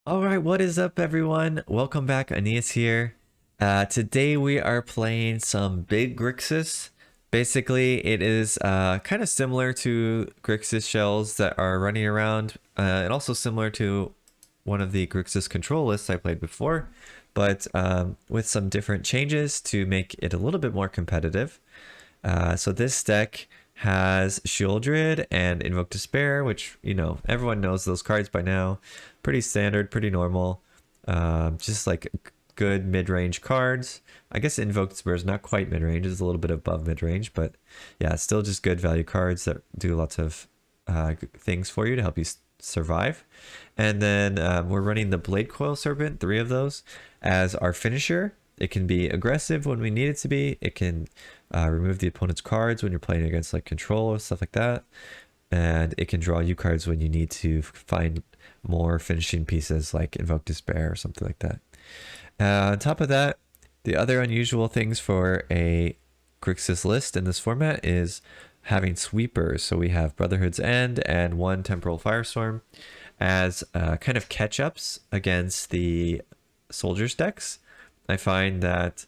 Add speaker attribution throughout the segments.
Speaker 1: All right, what is up, everyone? Welcome back. Aeneas here. Today we are playing some big Grixis. Basically, it is kind of similar to Grixis shells that are running around, and also similar to one of the Grixis control lists I played before, but with some different changes to make it a little bit more competitive. So this deck has Shieldred and Invoke Despair, which, you know, everyone knows those cards by now. Pretty standard, pretty normal. Just like good mid-range cards. I guess Invoke Despair is not quite mid-range, it's a little bit above mid-range, but yeah, still just good value cards that do lots of things for you to help you survive. And then we're running the Blade Coil Serpent, 3 of those, as our finisher. It can be aggressive when we need it to be. It can remove the opponent's cards when you're playing against like control or stuff like that. And it can draw you cards when you need to find more finishing pieces like Invoke Despair or something like that. On top of that, the other unusual things for a Grixis list in this format is having sweepers. So we have Brotherhood's End and 1 Temporal Firestorm as kind of catch-ups against the soldiers decks. I find that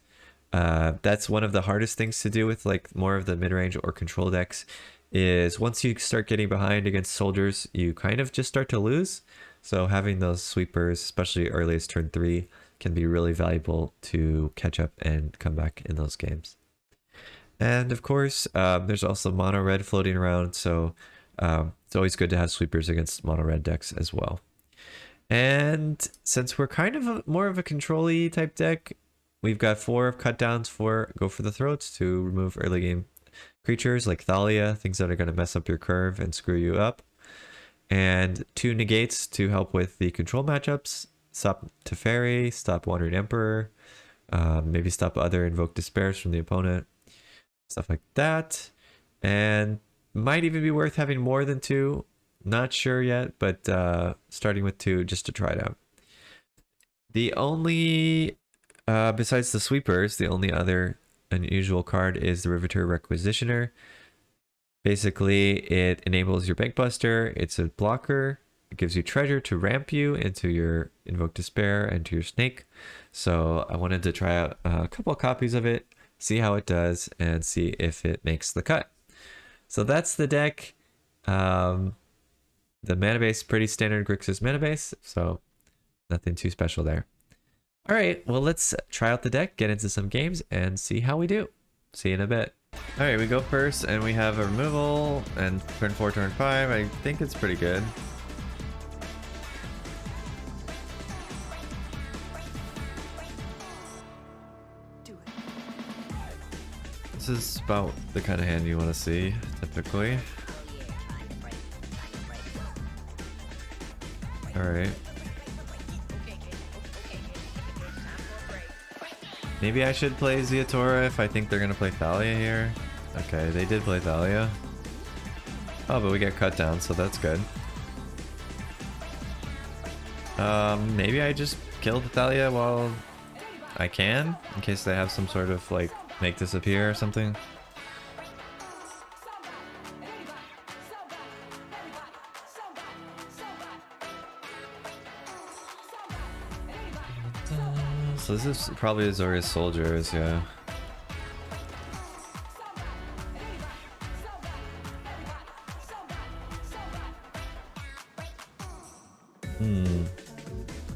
Speaker 1: that's one of the hardest things to do with like more of the mid-range or control decks is once you start getting behind against soldiers, you kind of just start to lose. So having those sweepers, especially early as turn 3, can be really valuable to catch up and come back in those games. And of course, there's also mono red floating around, so it's always good to have sweepers against mono red decks as well. And since we're kind of more of a control-y type deck, we've got 4 cut downs for Go for the Throats to remove early game creatures like Thalia, things that are going to mess up your curve and screw you up. And 2 negates to help with the control matchups. Stop Teferi, stop Wandering Emperor, maybe stop other Invoke Despairs from the opponent, stuff like that. And might even be worth having more than 2. Not sure yet, but starting with 2 just to try it out. The only, besides the sweepers, the only other unusual card is the Riveter Requisitioner. Basically, it enables your Bank Buster. It's a blocker. It gives you treasure to ramp you into your Invoke Despair and to your Snake. So I wanted to try out a couple of copies of it, see how it does, and see if it makes the cut. So that's the deck. The mana base, pretty standard Grixis mana base, so nothing too special there. All right, well, let's try out the deck, get into some games, and see how we do. See you in a bit. All right, we go first, and we have a removal, and turn 4, turn 5. I think it's pretty good. This is about the kind of hand you want to see, typically. Alright. Maybe I should play Ziatora if I think they're gonna play Thalia here. Okay, they did play Thalia. Oh, but we get cut down, so that's good. Maybe I just kill the Thalia while I can, in case they have some sort of like make disappear or something. So this is probably Azorius soldiers, yeah.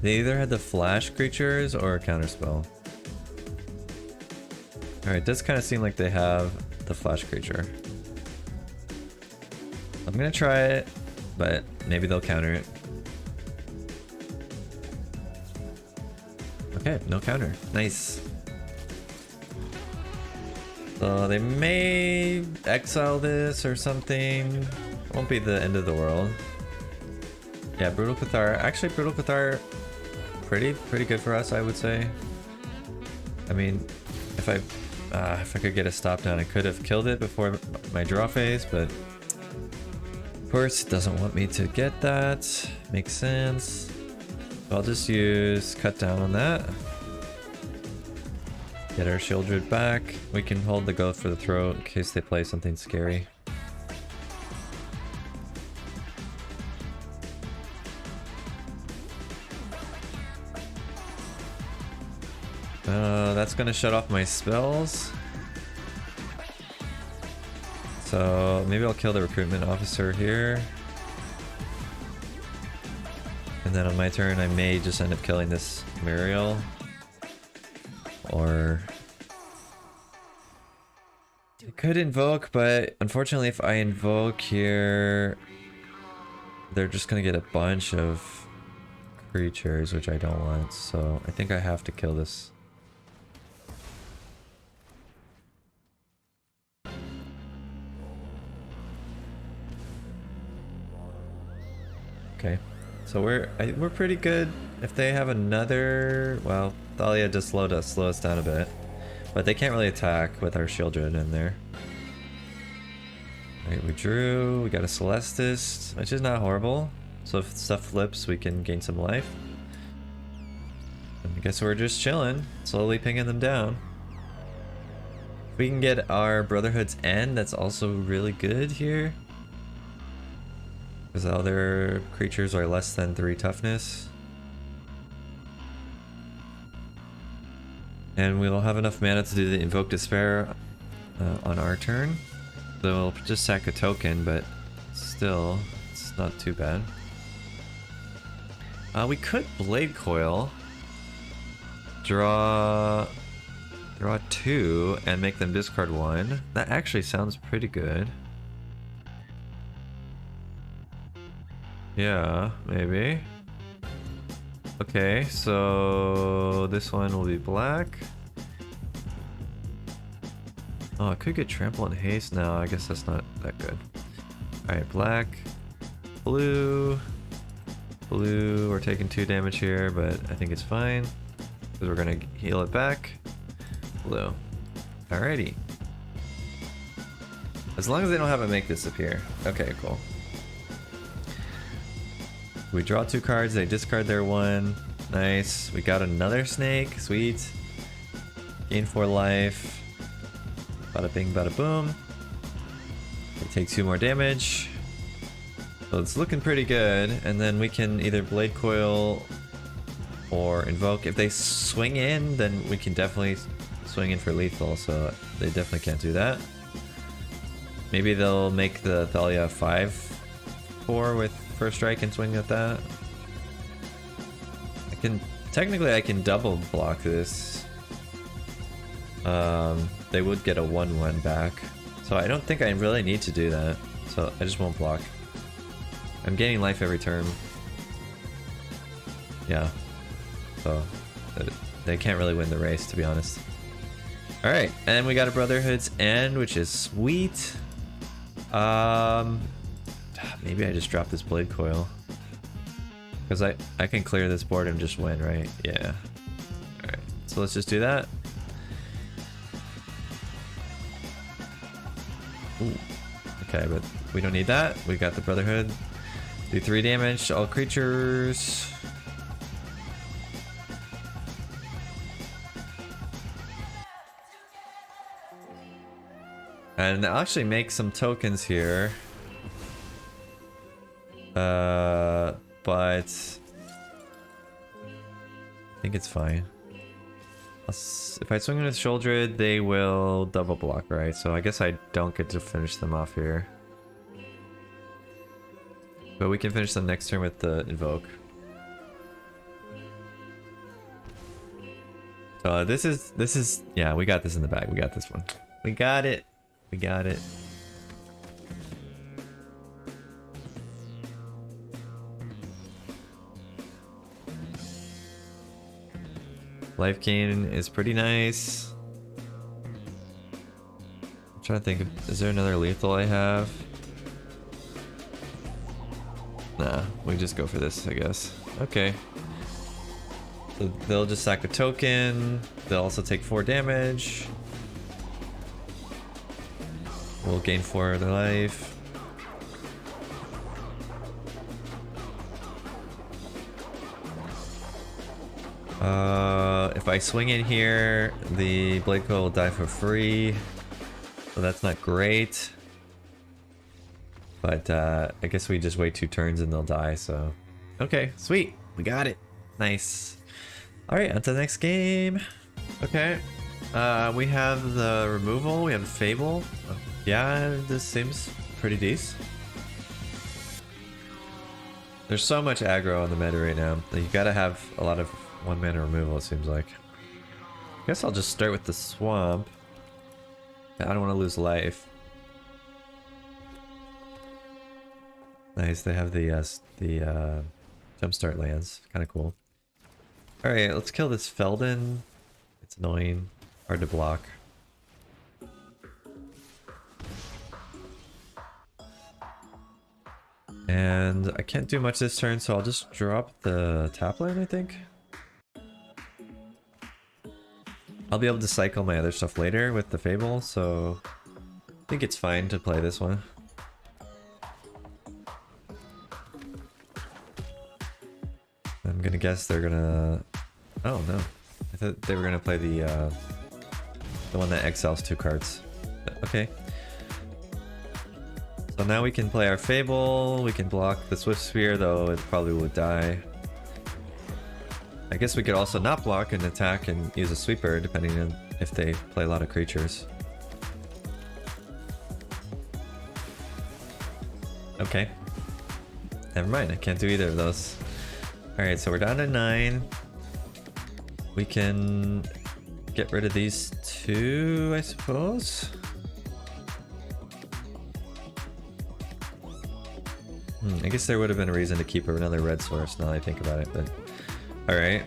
Speaker 1: They either had the flash creatures or a counterspell. Alright, it does kind of seem like they have the flash creature. I'm gonna try it, but maybe they'll counter it. Okay, no counter. Nice. So they may exile this or something. Won't be the end of the world. Yeah, Brutal Cathar. Actually, Brutal Cathar, pretty good for us, I would say. I mean, if I could get a stop down, I could have killed it before my draw phase, but of course, it doesn't want me to get that. Makes sense. I'll just use cut down on that. Get our Shieldred back. We can hold the Go for the Throat in case they play something scary. That's gonna shut off my spells. So maybe I'll kill the recruitment officer here. And then on my turn, I may just end up killing this Muriel. Or... I could invoke, but unfortunately if I invoke here, they're just gonna get a bunch of creatures, which I don't want. So I think I have to kill this. Okay. So we're pretty good. If they have another, well, Thalia just slow us down a bit, but they can't really attack with our Shieldred in there. Alright, we drew. We got a Celestis, which is not horrible. So if stuff flips, we can gain some life. And I guess we're just chilling, slowly pinging them down. If we can get our Brotherhood's End, that's also really good here. Because the other creatures are less than 3 toughness. And we'll have enough mana to do the Invoke Despair on our turn. So we'll just sack a token, but still, it's not too bad. We could Blade Coil. Draw 2 and make them discard 1. That actually sounds pretty good. Yeah, maybe. Okay, so this one will be black. Oh, I could get Trample and Haste now. I guess that's not that good. Alright, black. Blue. Blue, we're taking 2 damage here, but I think it's fine. Because we're gonna heal it back. Blue. Alrighty. As long as they don't have it make disappear. Okay, cool. We draw 2 cards, they discard their 1. Nice. We got another snake. Sweet. Gain 4 life. Bada bing, bada boom. They take 2 more damage. So it's looking pretty good. And then we can either Blade Coil or Invoke. If they swing in, then we can definitely swing in for lethal. So they definitely can't do that. Maybe they'll make the Thalia 5/4 with First Strike and swing at that. Technically I can double block this. They would get a 1/1 back. So I don't think I really need to do that. So I just won't block. I'm gaining life every turn. Yeah. So they can't really win the race, to be honest. Alright, and we got a Brotherhood's End, which is sweet. Maybe I just drop this Blade Coil. Because I can clear this board and just win, right? Yeah. Alright, so let's just do that. Ooh. Okay, but we don't need that. We got the Brotherhood. Do 3 damage to all creatures. And I'll actually make some tokens here. But I think it's fine. If I swing with Shieldred, they will double block, right? So I guess I don't get to finish them off here. But we can finish them next turn with the Invoke. So this is yeah, we got this in the bag. We got this one. We got it. We got it. Life gain is pretty nice. I'm trying to think of, is there another lethal I have? Nah, we just go for this, I guess. Okay. So they'll just sack a token. They'll also take 4 damage. We'll gain 4 of their life. If I swing in here, the Blade Coil will die for free. So that's not great. But I guess we just wait 2 turns and they'll die, so... Okay, sweet! We got it! Nice. Alright, on to the next game. Okay. We have the removal, we have Fable. Yeah, this seems pretty decent. There's so much aggro on the meta right now that you gotta have a lot of 1-mana removal, it seems like. Guess I'll just start with the swamp. I don't want to lose life. Nice, they have the jumpstart lands. Kind of cool. Alright, let's kill this Feldon. It's annoying. Hard to block. And I can't do much this turn, so I'll just drop the tap lane, I think. I'll be able to cycle my other stuff later with the Fable, so I think it's fine to play this one. I'm gonna guess they're gonna... Oh no, I thought they were gonna play the one that exiles 2 cards. Okay. So now we can play our Fable, we can block the Swift Spear, though it probably would die. I guess we could also not block and attack and use a sweeper, depending on if they play a lot of creatures. Okay. Never mind, I can't do either of those. Alright, so we're down to 9. We can get rid of these 2, I suppose. I guess there would have been a reason to keep another red source now that I think about it, but... Alright.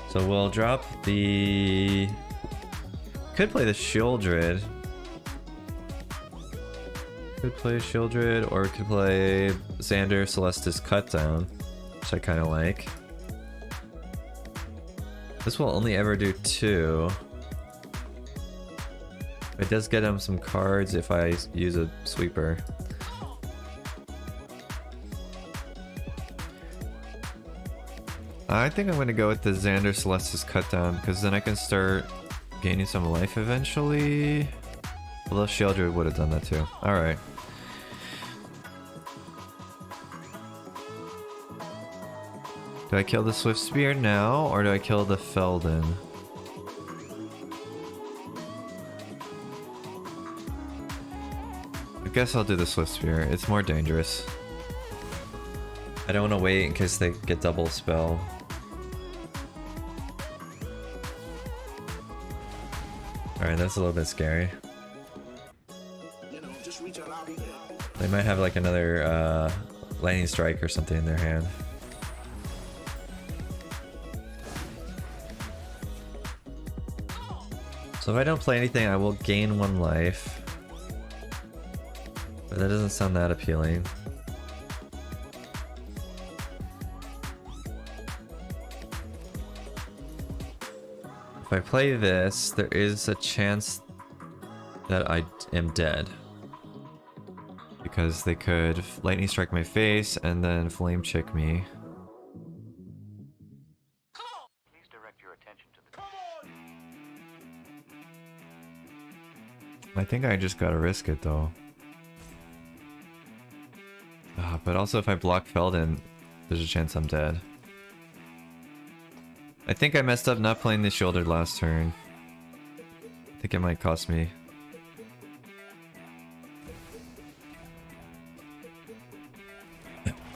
Speaker 1: So we'll drop the... Could play the Shieldred. Could play Shieldred, or could play Xander Celestis Cutdown, which I kind of like. This will only ever do 2. It does get him some cards if I use a sweeper. I think I'm going to go with the Xander Celestis Cutdown, because then I can start gaining some life eventually. Although Shieldred would have done that too. Alright. Do I kill the Swift Spear now, or do I kill the Feldon? I guess I'll do the Swift Spear. It's more dangerous. I don't want to wait in case they get double spell. Alright, that's a little bit scary. They might have like another lightning strike or something in their hand. So if I don't play anything, I will gain 1 life. But that doesn't sound that appealing. If I play this, there is a chance that I am dead. Because they could lightning strike my face and then flame chick me.
Speaker 2: Please direct your attention to the...
Speaker 1: I think I just gotta risk it though. But also if I block Feldon, there's a chance I'm dead. I think I messed up not playing the Shouldered last turn. I think it might cost me.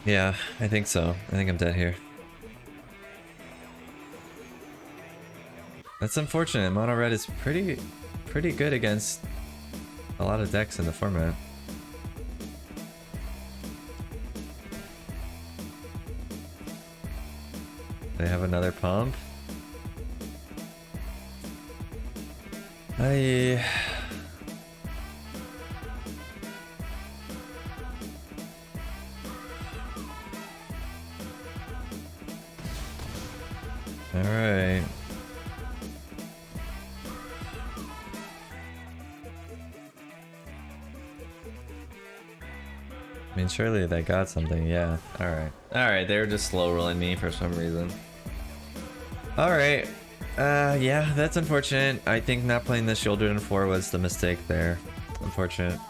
Speaker 1: Yeah, I think so. I think I'm dead here. That's unfortunate. Mono red is pretty good against a lot of decks in the format. They have another pump. Alright. I mean, surely they got something, yeah. Alright. Alright, they were just slow rolling me for some reason. Alright. Yeah, that's unfortunate. I think not playing the Shoulder in 4 was the mistake there. Unfortunate.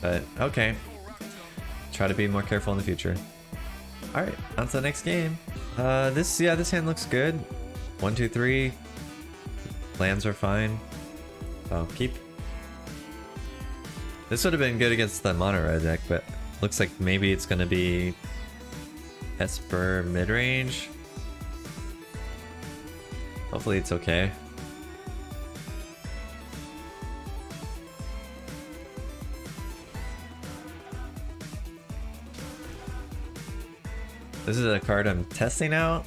Speaker 1: But, okay. Try to be more careful in the future. Alright, on to the next game. This hand looks good. 1, 2, 3. Lands are fine. So keep. This would have been good against the mono red deck, but looks like maybe it's gonna be Esper mid-range. Hopefully it's okay. This is a card I'm testing out.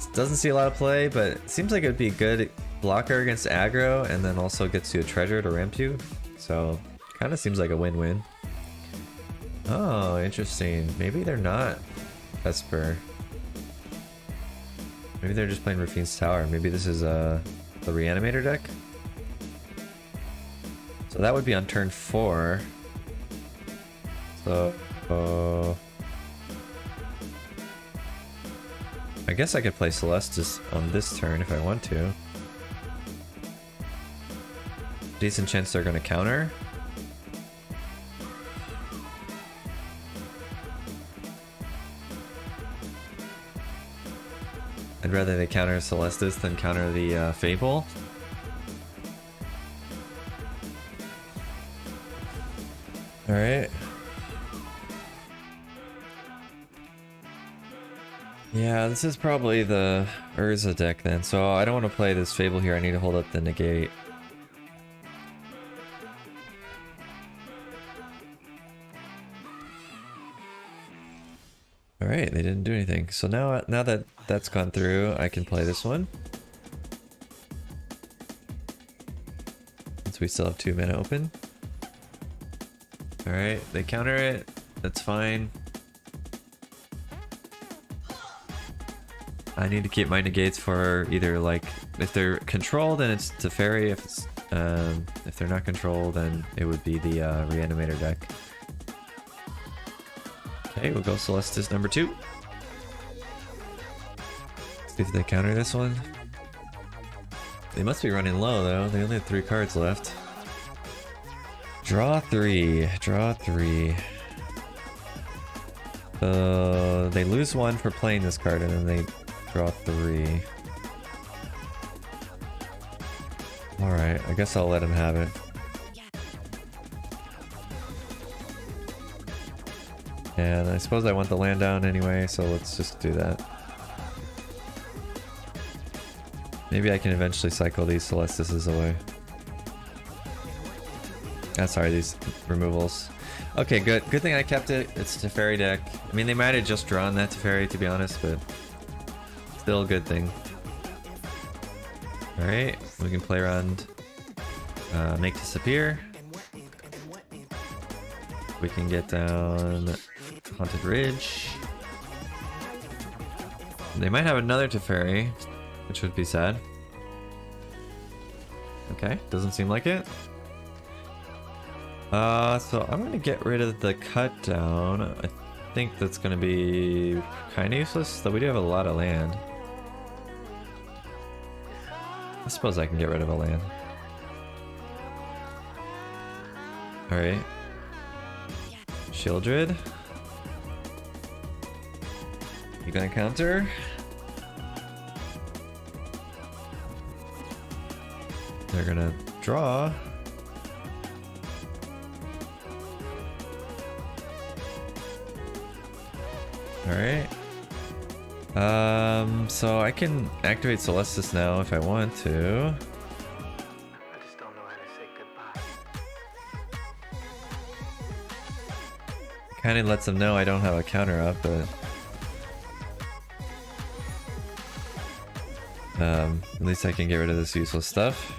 Speaker 1: It doesn't see a lot of play, but it seems like it would be a good blocker against aggro, and then also gets you a treasure to ramp you. So kind of seems like a win-win. Oh, interesting. Maybe they're not Esper. Maybe they're just playing Rafine's Tower. Maybe this is the Reanimator deck. So that would be on turn 4. So I guess I could play Celestis on this turn if I want to. Decent chance they're going to counter. I'd rather they counter Celestis than counter the Fable. Alright. Yeah, this is probably the Urza deck then, so I don't want to play this Fable here. I need to hold up the negate. Alright, they didn't do anything. So now that that's gone through, I can play this one. Since we still have 2 mana open. Alright, they counter it. That's fine. I need to keep my negates for either, like, if they're controlled, then it's Teferi. If they're not controlled, then it would be the Reanimator deck. Okay, we'll go Celestis number 2. See if they counter this one. They must be running low though. They only have 3 cards left. Draw 3. Draw 3. They lose 1 for playing this card, and then they draw 3. Alright, I guess I'll let him have it. And I suppose I want the land down anyway, so let's just do that. Maybe I can eventually cycle these Celestises away. Sorry, these removals. Okay, good. Good thing I kept it. It's a Teferi deck. I mean, they might have just drawn that Teferi, to be honest, but still a good thing. Alright, we can play around Make Disappear. We can get down Haunted Ridge. They might have another Teferi, which would be sad. Okay, doesn't seem like it. So I'm gonna get rid of the cut down. I think that's gonna be kind of useless, though we do have a lot of land. I suppose I can get rid of a land. Alright. Shieldred. You gonna counter? They're gonna draw. Alright. So I can activate Celestis now if I want to.
Speaker 2: I just don't know how to say goodbye.
Speaker 1: Kinda lets them know I don't have a counter up, but at least I can get rid of this useless stuff.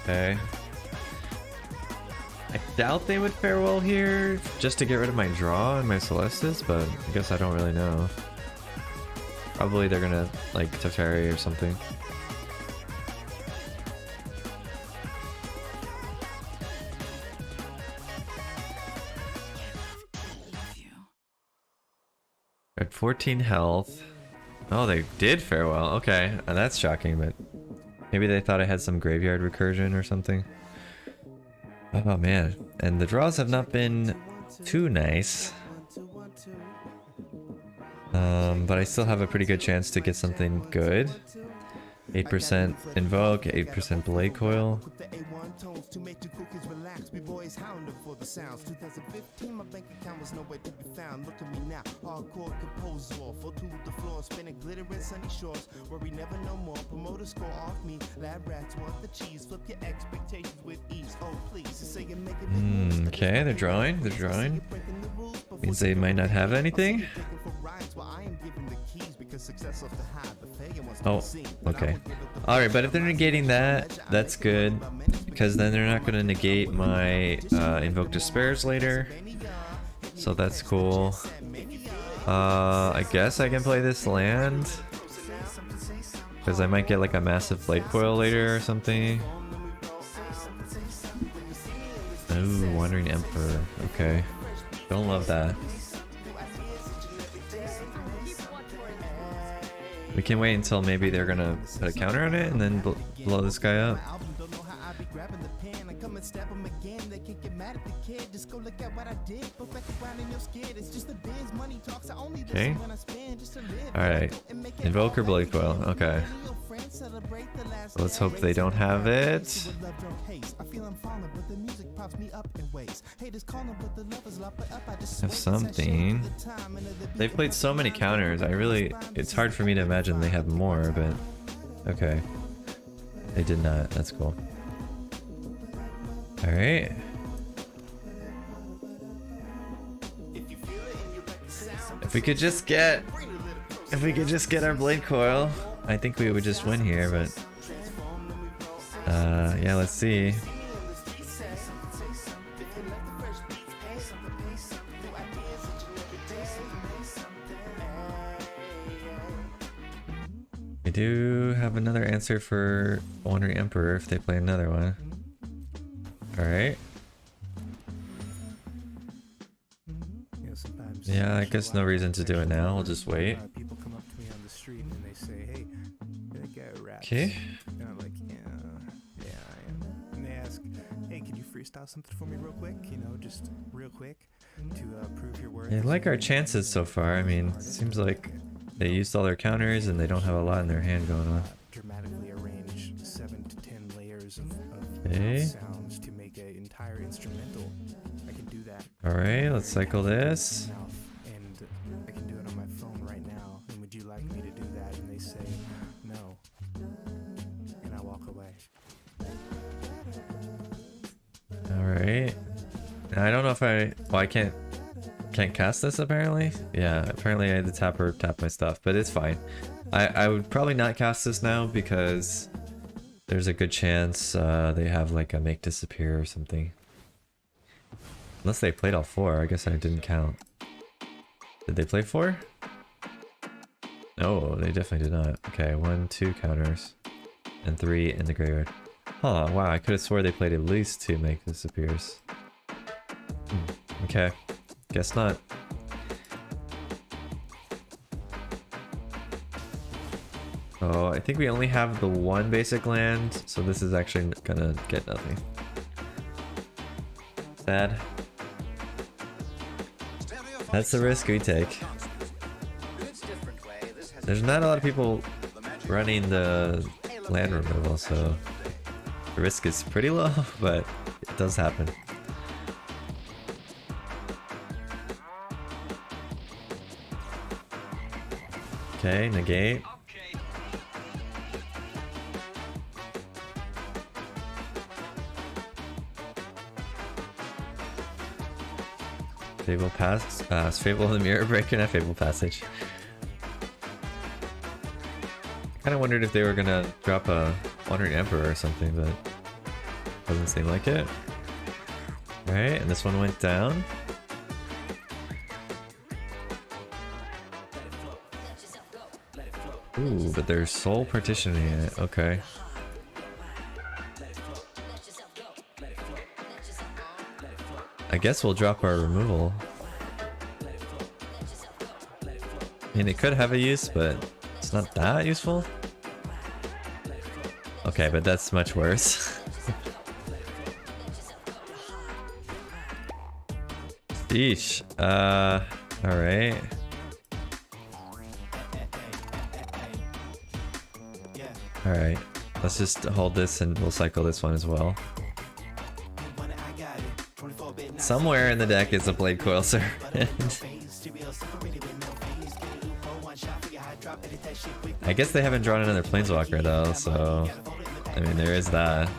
Speaker 1: Okay. I doubt they would fare well here, just to get rid of my draw and my Celestis, but I guess I don't really know. Probably they're gonna, like, Teferi or something. At 14 health. Oh, they did fare well. Okay, that's shocking, but maybe they thought I had some graveyard recursion or something. Oh man, and the draws have not been too nice. But I still have a pretty good chance to get something good. 8% Invoke, 8% Blade Coil. Okay, they're drawing, they're drawing. Means they might not have anything. Oh, okay. Alright, but if they're negating that, that's good. Because then they're not going to negate my Invoke Despairs later. So that's cool. I guess I can play this land. Because I might get like a massive Blade Coil later or something. Ooh, Wandering Emperor. Okay. Don't love that. We can wait until maybe they're gonna put a counter on it and then blow this guy up. Okay. Alright. Invoker Blade Coil. Okay. Let's hope they don't have it. Have something. They've played so many counters. It's hard for me to imagine they have more, but okay. They did not. That's cool. Alright. If we could just get our Blade Coil, I think we would just win here, but yeah, let's see. We do have another answer for Wandering Emperor if they play another one. Alright. Yeah, I guess no reason to do it now. We'll just wait. Okay.
Speaker 3: And I'm like, yeah, I am. And they ask, hey, can you freestyle something for me real quick? You know, just real quick to prove your worth.
Speaker 1: I like our chances so far. I mean, it seems like they used all their counters and they don't have a lot in their hand going on.
Speaker 3: Dramatically arrange 7 to 10 layers of
Speaker 1: Okay.
Speaker 3: sounds to make an entire instrumental. I can do that.
Speaker 1: Alright, let's cycle this.
Speaker 3: And I can do it on my phone right now. And would you like me to do that? And they say, no. And I walk away.
Speaker 1: Alright. I don't know if I can't cast this apparently. Yeah, apparently I had to tap my stuff, but it's fine. I would probably not cast this now because there's a good chance they have like a make disappear or something. Unless they played all 4, I guess I didn't count. Did they play 4? No, they definitely did not. Okay, 1, 2 counters. And 3 in the graveyard. Huh, wow, I could have swore they played at least 2 make disappears. Okay, guess not. Oh, I think we only have the 1 basic land, so this is actually gonna get nothing. Sad. That's the risk we take. There's not a lot of people running the land removal, so the risk is pretty low, but it does happen. Okay, negate. Fable pass, Fable of the Mirror Breaker, and Fable Passage. I kind of wondered if they were gonna drop a Wandering Emperor or something, but doesn't seem like it. Alright, and this one went down. Ooh, but they're soul partitioning it. Okay. I guess we'll drop our removal. I mean, it could have a use, but it's not that useful. Okay, but that's much worse. Sheesh. Alright. Alright, let's just hold this and we'll cycle this one as well. Somewhere in the deck is a Blade Coil Serpent. I guess they haven't drawn another Planeswalker though, so I mean there is that.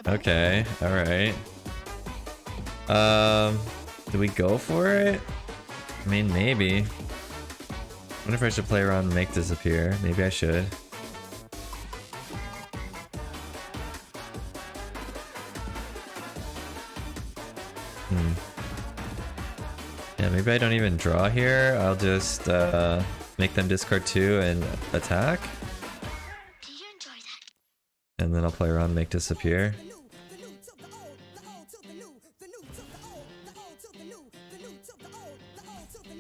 Speaker 1: Okay, alright. Do we go for it? I mean, maybe. I wonder if I should play around and make disappear. Maybe I should. Yeah, maybe I don't even draw here. I'll just make them discard 2 and attack. And then I'll play around and make disappear.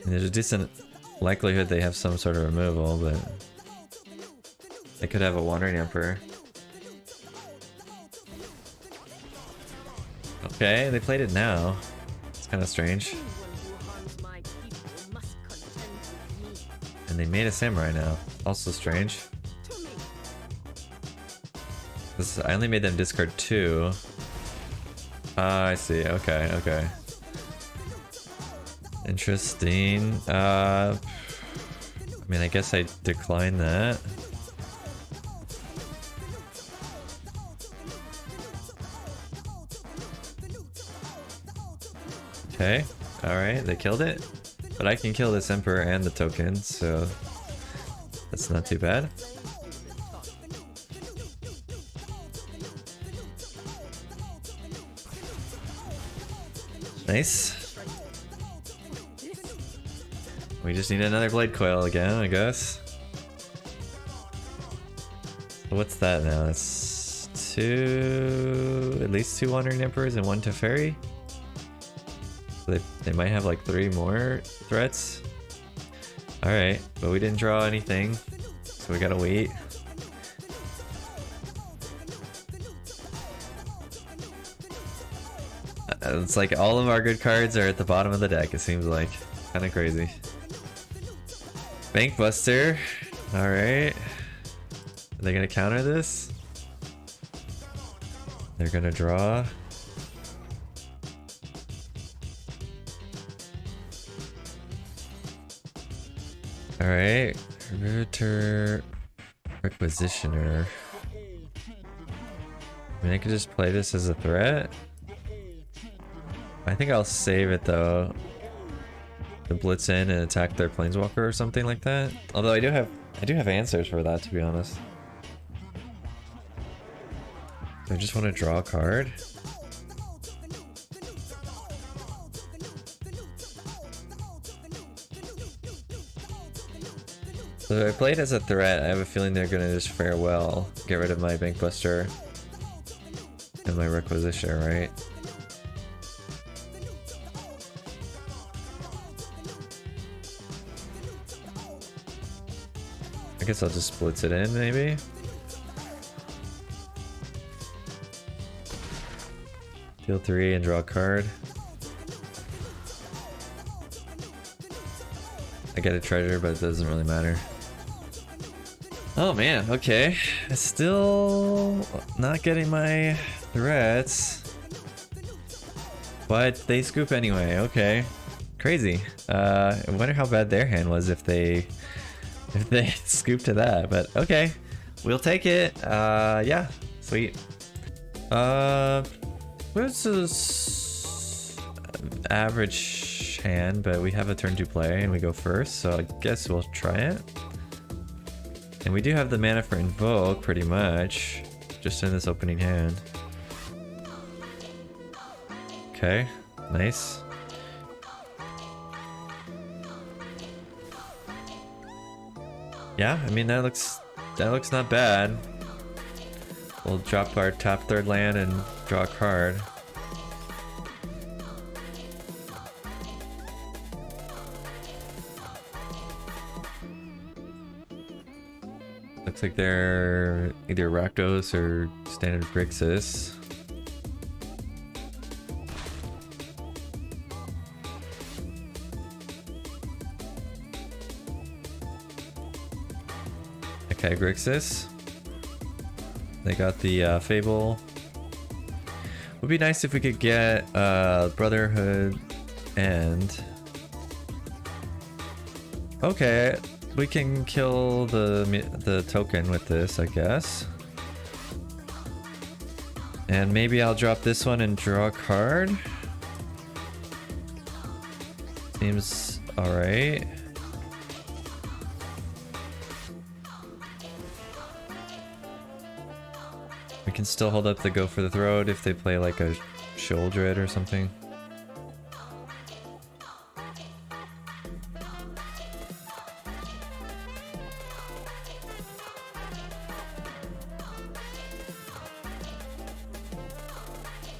Speaker 1: And there's a decent likelihood they have some sort of removal, but they could have a Wandering Emperor. Okay, they played it now. It's kind of strange. And they made a Samurai now. Also strange. I only made them discard 2. Ah, I see. Okay, okay. Interesting. I mean, I guess I decline that. Okay. Alright, they killed it. But I can kill this Emperor and the token, so that's not too bad. Nice. We just need another Blade Coil again, I guess. So what's that now? That's 2... at least 2 Wandering Emperors and 1 Teferi? So they might have like 3 more threats. Alright, but we didn't draw anything, so we gotta wait. It's like all of our good cards are at the bottom of the deck, it seems like. Kinda crazy. Bank Buster. Alright. Are they gonna counter this? They're gonna draw. Alright. Riveter Requisitioner. I mean, I could just play this as a threat. I think I'll save it though. To blitz in and attack their Planeswalker or something like that. Although I do have answers for that, to be honest. I just want to draw a card. So if I play it as a threat, I have a feeling they're gonna just farewell, get rid of my Bankbuster and my Requisition, right? I guess I'll just blitz it in, maybe? Deal 3 and draw a card. I get a treasure, but it doesn't really matter. Oh man, okay. Still not getting my threats. But they scoop anyway, okay. Crazy. I wonder how bad their hand was if they scoop to that, but okay. We'll take it. Yeah, sweet. What's this average hand, but we have a turn 2 play and we go first, so I guess we'll try it. And we do have the mana for Invoke pretty much, just in this opening hand. Okay, nice. Yeah, I mean that looks not bad. We'll drop our top 3rd land and draw a card. Looks like they're either Rakdos or standard Grixis. Okay, Grixis. They got the Fable. Would be nice if we could get Brotherhood and... Okay, we can kill the token with this, I guess. And maybe I'll drop this one and draw a card. Seems alright. We can still hold up the go for the throat if they play like a Shouldred or something.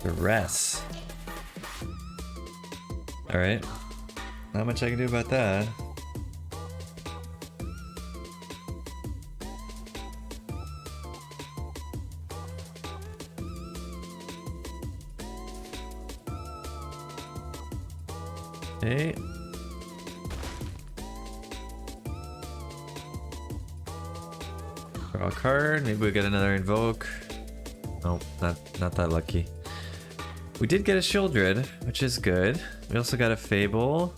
Speaker 1: The rest. Alright. Not much I can do about that. Okay. Draw a card. Maybe we get another invoke. Oh, not that lucky. We did get a Shieldred, which is good. We also got a Fable.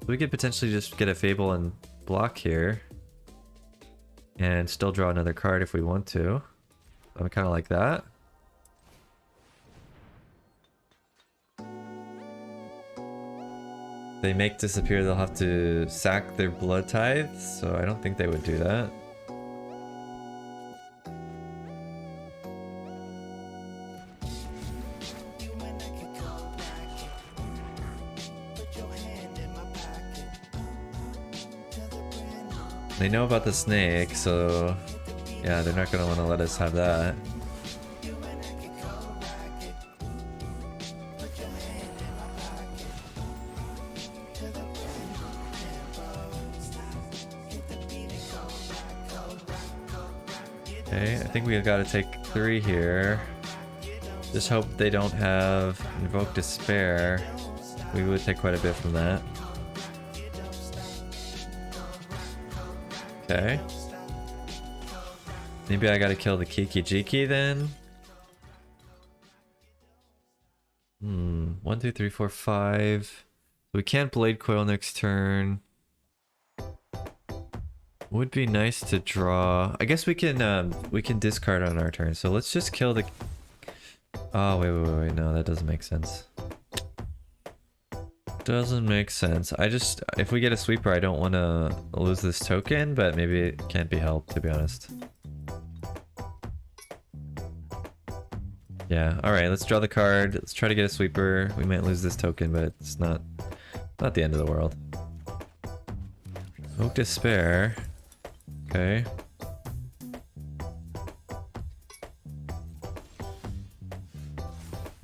Speaker 1: We could potentially just get a Fable and block here. And still draw another card if we want to. I'm kind of like that. They make disappear, they'll have to sack their blood tithes, so I don't think they would do that. They know about the snake, so yeah, they're not gonna want to let us have that. Okay, I think we gotta take 3 here. Just hope they don't have Invoke Despair. We would take quite a bit from that. Okay. Maybe I gotta kill the Kiki Jiki then? 1, 2, 3, 4, 5. We can't Blade Coil next turn. Would be nice to draw. I guess we can discard on our turn. So let's just kill the... Oh, wait. No, that doesn't make sense. Doesn't make sense. If we get a sweeper, I don't want to lose this token, but maybe it can't be helped, to be honest. Yeah, alright, let's draw the card. Let's try to get a sweeper. We might lose this token, but it's not the end of the world. Oak Despair. Okay.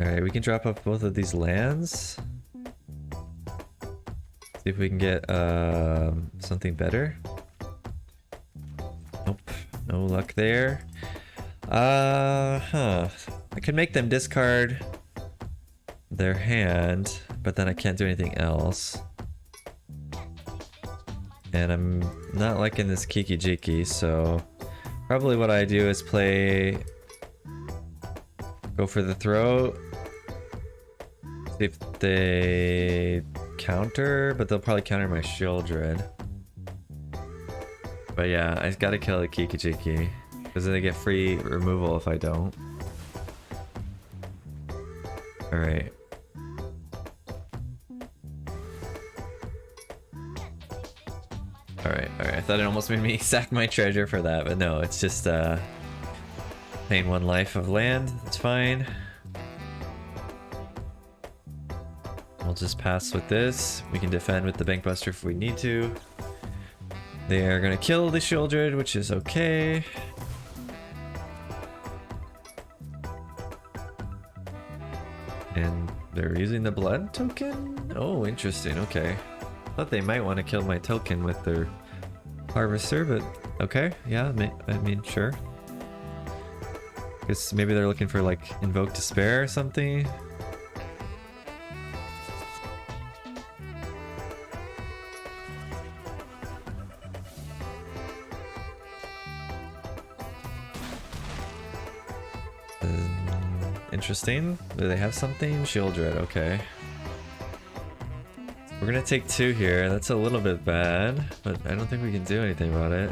Speaker 1: Alright, we can drop off both of these lands. See if we can get something better. Nope, no luck there. I could make them discard their hand, but then I can't do anything else. And I'm not liking this Kiki Jiki, so probably what I do is go for the throat. See if they counter, but they'll probably counter my Shieldred. But yeah, I gotta kill the Kiki Jiki, because then they get free removal if I don't. Alright. Alright. I thought it almost made me sack my treasure for that, but no, it's just paying 1 life of land. That's fine. We'll just pass with this. We can defend with the Bankbuster if we need to. They are gonna kill the Shieldred, which is okay. And they're using the blood token? Oh, interesting. Okay. Thought they might want to kill my token with their harvester, but okay. Yeah, I mean, sure. Guess maybe they're looking for like Invoke Despair or something. Interesting. Do they have something? Shield Dread, okay. We're gonna take 2 here. That's a little bit bad, but I don't think we can do anything about it.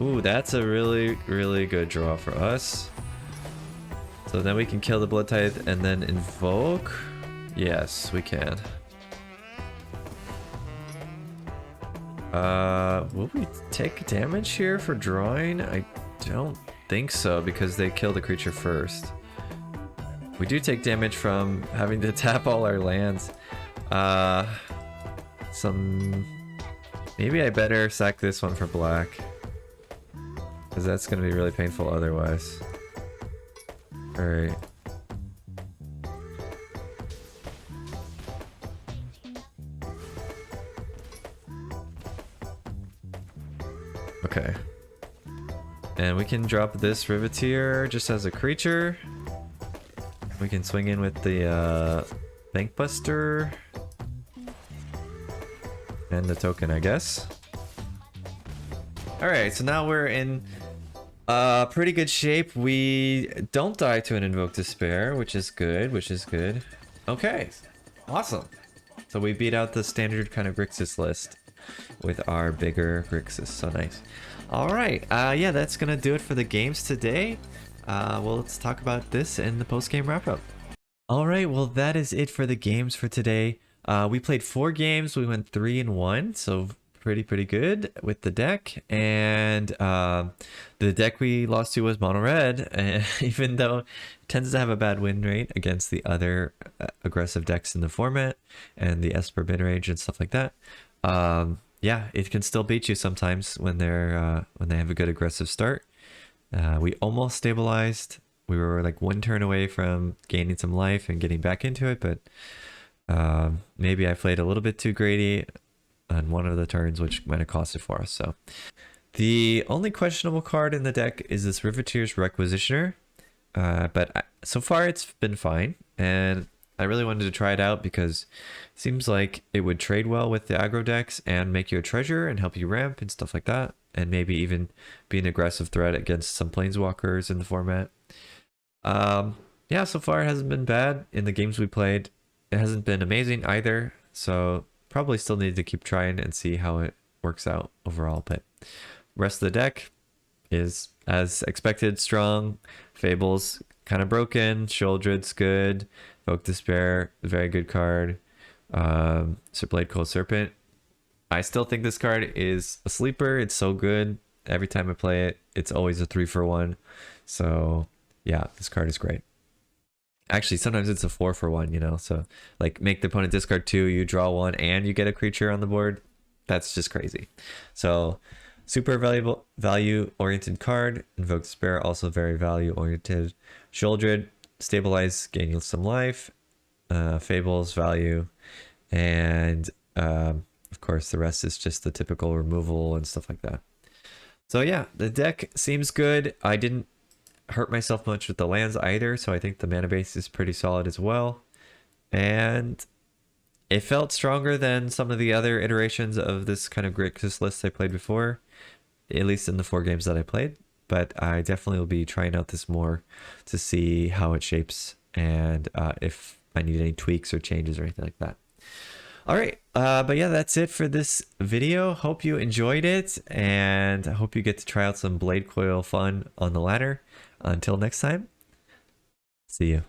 Speaker 1: Ooh, that's a really, really good draw for us. So then we can kill the Blood Tithe and then invoke. Yes, we can. Will we take damage here for drawing? I don't think so, because they kill the creature first. We do take damage from having to tap all our lands. Maybe I better sack this one for black, because that's gonna be really painful otherwise. Alright. Okay. And we can drop this Riveteer just as a creature. We can swing in with the Bankbuster. And the token, I guess. Alright, so now we're in pretty good shape. We don't die to an Invoke Despair, which is good, Okay, awesome. So we beat out the standard kind of Grixis list with our bigger Grixis, so nice. Alright, yeah, that's gonna do it for the games today. Well, let's talk about this in the post-game wrap-up. Alright, well, that is it for the games for today. We played 4 games, we went 3-1, so pretty good with the deck. And the deck we lost to was mono red, even though it tends to have a bad win rate against the other aggressive decks in the format and the Esper bin range and stuff like that. Yeah, it can still beat you sometimes when they have a good aggressive start. We almost stabilized. We were like 1 turn away from gaining some life and getting back into it, but maybe I played a little bit too greedy on one of the turns, which might have cost it for us. So the only questionable card in the deck is this Riveteer's Requisitioner, but so far it's been fine, and I really wanted to try it out because it seems like it would trade well with the aggro decks and make you a treasure and help you ramp and stuff like that, and maybe even be an aggressive threat against some planeswalkers in the format. Yeah, so far it hasn't been bad in the games we played. It hasn't been amazing either, so probably still need to keep trying and see how it works out overall. But rest of the deck is as expected, strong. Fables kind of broken. Sheoldred's good. Evoke Despair, very good card. Blade Cold Serpent. I still think this card is a sleeper. It's so good. Every time I play it, it's always a 3-for-1. So yeah, this card is great. Actually, sometimes it's a 4-for-1, you know, so like make the opponent discard 2, you draw 1, and you get a creature on the board. That's just crazy. So super valuable, value-oriented card. Invoke Despair, also very value-oriented. Sheoldred, stabilize, gain some life. Fables, value. And of course, the rest is just the typical removal and stuff like that. So yeah, the deck seems good. I didn't hurt myself much with the lands either, so I think the mana base is pretty solid as well. And it felt stronger than some of the other iterations of this kind of Grixis list I played before, at least in the 4 games that I played. But I definitely will be trying out this more to see how it shapes and if I need any tweaks or changes or anything like that. All right, but yeah, that's it for this video. Hope you enjoyed it, and I hope you get to try out some Blade Coil fun on the ladder. Until next time, see you.